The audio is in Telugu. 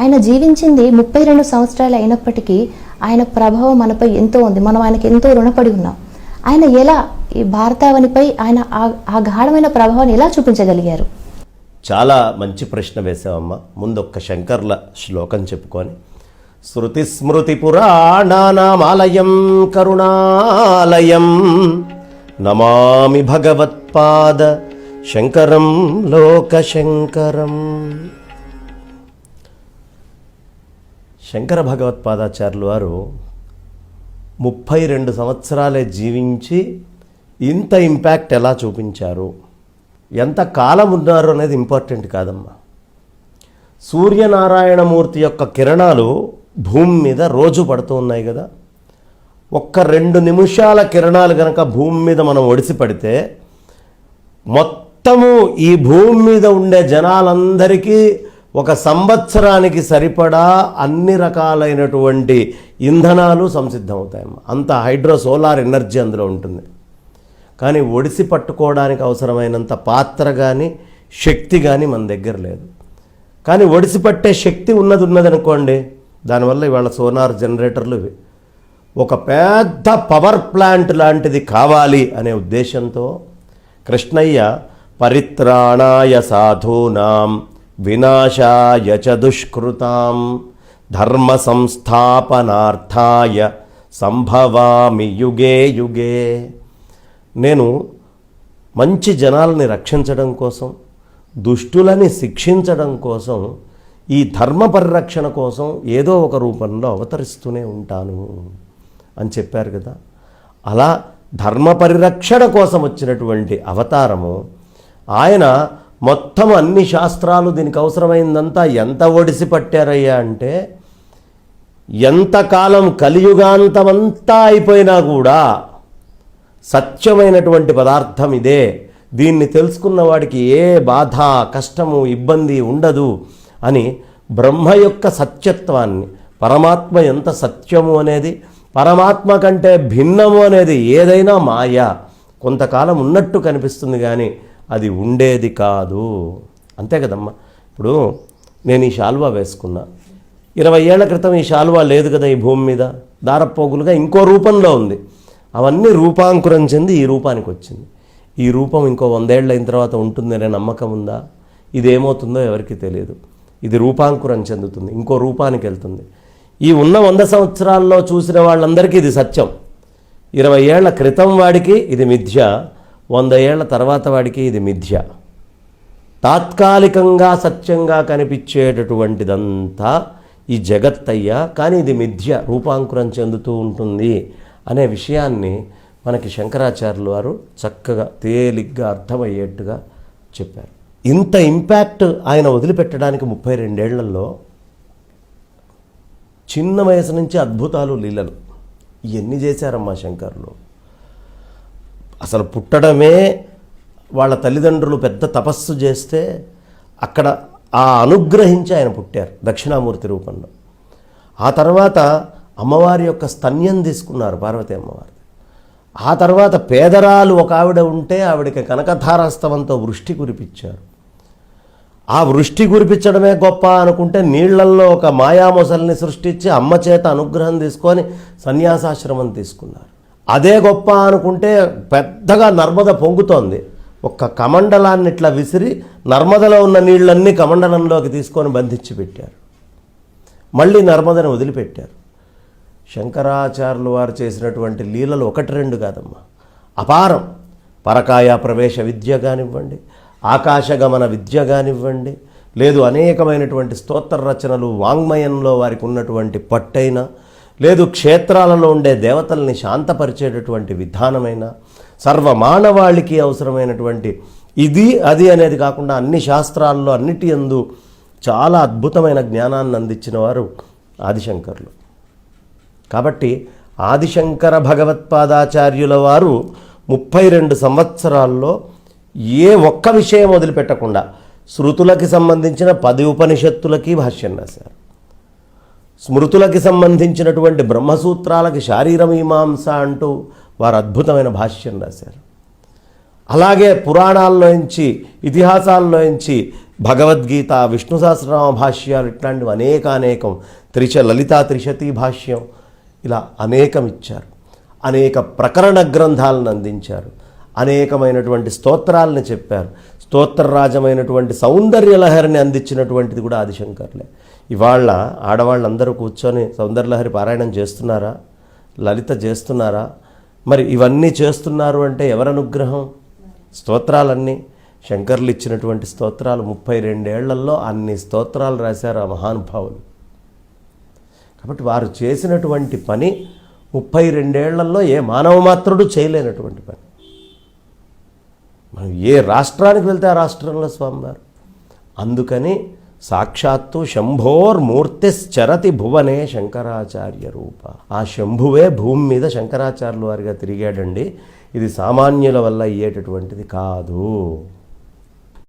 ఆయన జీవించింది 32 సంవత్సరాలు అయినప్పటికీ ఆయన ప్రభావం మనపై ఎంతో ఉంది. మనం ఆయనకి ఎంతో రుణపడి ఉన్నాం. ఆయన ఎలా ఈ భారతావనిపై ఆయన ఆ గాఢమైన ప్రభావాన్ని ఎలా చూపించగలిగారు? చాలా మంచి ప్రశ్న వేసావమ్మా. ముందు ఒక్క శంకర్ల శ్లోకం చెప్పుకొని, శృతి స్మృతి పురాణానామాలయం కరుణాలయం నమామి భగవత్పాద శంకరం లోకశంకరం. శంకర భగవత్పాదాచార్యులు వారు 32 సంవత్సరాలే జీవించి ఇంత ఇంపాక్ట్ ఎలా చూపించారు, ఎంత కాలం ఉన్నారు అనేది ఇంపార్టెంట్ కాదమ్మా. సూర్యనారాయణమూర్తి యొక్క కిరణాలు భూమి మీద రోజు పడుతూ ఉన్నాయి కదా. ఒక్క 2 నిమిషాల కిరణాలు కనుక భూమి మీద మనం ఒడిసి పడితే మొత్తము ఈ భూమి మీద ఉండే జనాలందరికీ ఒక సంవత్సరానికి సరిపడా అన్ని రకాలైనటువంటి ఇంధనాలు సంసిద్ధమవుతాయమ్మా. అంత హైడ్రో సోలార్ ఎనర్జీ అందులో ఉంటుంది. కానీ ఒడిసి పట్టుకోవడానికి అవసరమైనంత పాత్ర కానీ శక్తి కానీ మన దగ్గర లేదు. కానీ ఒడిసి పట్టే శక్తి ఉన్నదనుకోండి, దానివల్ల ఇవాళ సోలార్ జనరేటర్లు ఒక పెద్ద పవర్ ప్లాంట్ లాంటిది కావాలి అనే ఉద్దేశంతో కృష్ణయ్య పరిత్రాణాయ సాధూనాం వినాశాయ చ దుష్కృతాం ధర్మ సంస్థాపనార్థాయ సంభవామి యుగే యుగే. నేను మంచి జనాలని రక్షించడం కోసం, దుష్టులని శిక్షించడం కోసం, ఈ ధర్మ పరిరక్షణ కోసం ఏదో ఒక రూపంలో అవతరిస్తూనే ఉంటాను అని చెప్పారు కదా. అలా ధర్మ పరిరక్షణ కోసం వచ్చినటువంటి అవతారము ఆయన. మొత్తం అన్ని శాస్త్రాలు దీనికి అవసరమైందంతా ఎంత ఒడిసి పట్టారయ్యా అంటే, ఎంతకాలం కలియుగాంతమంతా అయిపోయినా కూడా సత్యమైనటువంటి పదార్థం ఇదే, దీన్ని తెలుసుకున్న వాడికి ఏ బాధ కష్టము ఇబ్బంది ఉండదు అని బ్రహ్మ యొక్క సత్యత్వాన్ని, పరమాత్మ ఎంత సత్యము అనేది, పరమాత్మ కంటే భిన్నము అనేది ఏదైనా మాయ, కొంతకాలం ఉన్నట్టు కనిపిస్తుంది కానీ అది ఉండేది కాదు. అంతే కదమ్మా. ఇప్పుడు నేను ఈ శాల్వా వేసుకున్నా, 20 ఏళ్ల క్రితం ఈ శాల్వా లేదు కదా ఈ భూమి మీద, దారపోగులుగా ఇంకో రూపంలో ఉంది. అవన్నీ రూపాంకురం చెంది ఈ రూపానికి వచ్చింది. ఈ రూపం ఇంకో 100 ఏళ్ళు అయిన తర్వాత ఉంటుందనే నమ్మకం ఉందా? ఇదేమవుతుందో ఎవరికి తెలియదు. ఇది రూపాంకురం చెందుతుంది, ఇంకో రూపానికి వెళ్తుంది. ఈ ఉన్న 100 సంవత్సరాల్లో చూసిన వాళ్ళందరికీ ఇది సత్యం. 20 ఏళ్ల క్రితం వాడికి ఇది మిథ్య, 100 ఏళ్ల తర్వాత వాడికి ఇది మిథ్య. తాత్కాలికంగా సత్యంగా కనిపించేటటువంటిదంతా ఈ జగత్తయ్యా, కానీ ఇది మిథ్య, రూపాంకురం చెందుతూ ఉంటుంది అనే విషయాన్ని మనకి శంకరాచార్యులు వారు చక్కగా తేలిగ్గా అర్థమయ్యేట్టుగా చెప్పారు. ఇంత ఇంపాక్ట్ ఆయన వదిలిపెట్టడానికి 32 ఏళ్లలో చిన్న వయసు నుంచి అద్భుతాలు లీలలు ఇవన్నీ చేశారమ్మా శంకర్లు. అసలు పుట్టడమే వాళ్ళ తల్లిదండ్రులు పెద్ద తపస్సు చేస్తే అక్కడ ఆ అనుగ్రహించి ఆయన పుట్టారు దక్షిణామూర్తి రూపంలో. ఆ తర్వాత అమ్మవారి యొక్క స్తన్యం తీసుకున్నారు పార్వతీ అమ్మవారి. ఆ తర్వాత పేదరాలు ఒక ఆవిడ ఉంటే ఆవిడకి కనకధారాస్తవంతో వృష్టి కురిపించారు. ఆ వృష్టి కురిపించడమే గొప్ప అనుకుంటే నీళ్లల్లో ఒక మాయామొసల్ని సృష్టించి అమ్మ చేత అనుగ్రహం తీసుకొని సన్యాసాశ్రమం తీసుకున్నారు. అదే గొప్ప అనుకుంటే పెద్దగా నర్మద పొంగుతోంది, ఒక్క కమండలాన్ని ఇట్లా విసిరి నర్మదలో ఉన్న నీళ్ళన్నీ కమండలంలోకి తీసుకొని బంధించి పెట్టారు. మళ్ళీ నర్మదని వదిలిపెట్టారు. శంకరాచార్యులు వారు చేసినటువంటి లీలలు 1-2 కాదమ్మా, అపారం. పరకాయ ప్రవేశ విద్య కానివ్వండి, ఆకాశగమన విద్య కానివ్వండి, లేదు అనేకమైనటువంటి స్తోత్ర రచనలు, వాంగ్మయంలో వారికి ఉన్నటువంటి పట్టైన, లేదు క్షేత్రాలలో ఉండే దేవతల్ని శాంతపరిచేటటువంటి విధానమైన, సర్వమానవాళికి అవసరమైనటువంటి ఇది అది అనేది కాకుండా అన్ని శాస్త్రాల్లో అన్నిటి యందు చాలా అద్భుతమైన జ్ఞానాన్ని అందించిన వారు ఆదిశంకరులు. కాబట్టి ఆదిశంకర భగవత్పాదాచార్యుల వారు 32 సంవత్సరాల్లో ఏ ఒక్క విషయం వదిలిపెట్టకుండా శృతులకి సంబంధించిన 10 ఉపనిషత్తులకి భాష్యం రాశారు. స్మృతులకి సంబంధించినటువంటి బ్రహ్మసూత్రాలకి శారీరమీమాంస అంటూ వారు అద్భుతమైన భాష్యం రాశారు. అలాగే పురాణాల్లోంచి, ఇతిహాసాల్లోంచి భగవద్గీత, విష్ణు సహస్రనామ భాష్యాలు, ఇట్లాంటివి అనేకం, లలితా త్రిశతి భాష్యం, ఇలా అనేకం ఇచ్చారు. అనేక ప్రకరణ గ్రంథాలను అందించారు. అనేకమైనటువంటి స్తోత్రాలను చెప్పారు. స్తోత్రరాజమైనటువంటి సౌందర్యలహరిని అందించినటువంటిది కూడా ఆదిశంకర్లే. ఇవాళ ఆడవాళ్ళందరూ కూర్చొని సౌందర్యలహరి పారాయణం చేస్తున్నారా? లలిత చేస్తున్నారా? మరి ఇవన్నీ చేస్తున్నారు అంటే ఎవరి అనుగ్రహం? స్తోత్రాలన్నీ శంకర్లు ఇచ్చినటువంటి స్తోత్రాలు. 32 ఏళ్లలో అన్ని స్తోత్రాలు రాశారు ఆ మహానుభావులు. కాబట్టి వారు చేసినటువంటి పని 32 ఏళ్లలో ఏ మానవ మాత్రుడు చేయలేనటువంటి పని. మనం ఏ రాష్ట్రానికి వెళ్తే ఆ రాష్ట్రంలో స్వామివారు. అందుకని సాక్షాత్తు శంభోర్మూర్తిశ్చరతి భువనే శంకరాచార్య రూప. ఆ శంభువే భూమి మీద శంకరాచార్యుల వారిగా తిరిగాడండి. ఇది సామాన్యుల వల్ల అయ్యేటటువంటిది కాదు.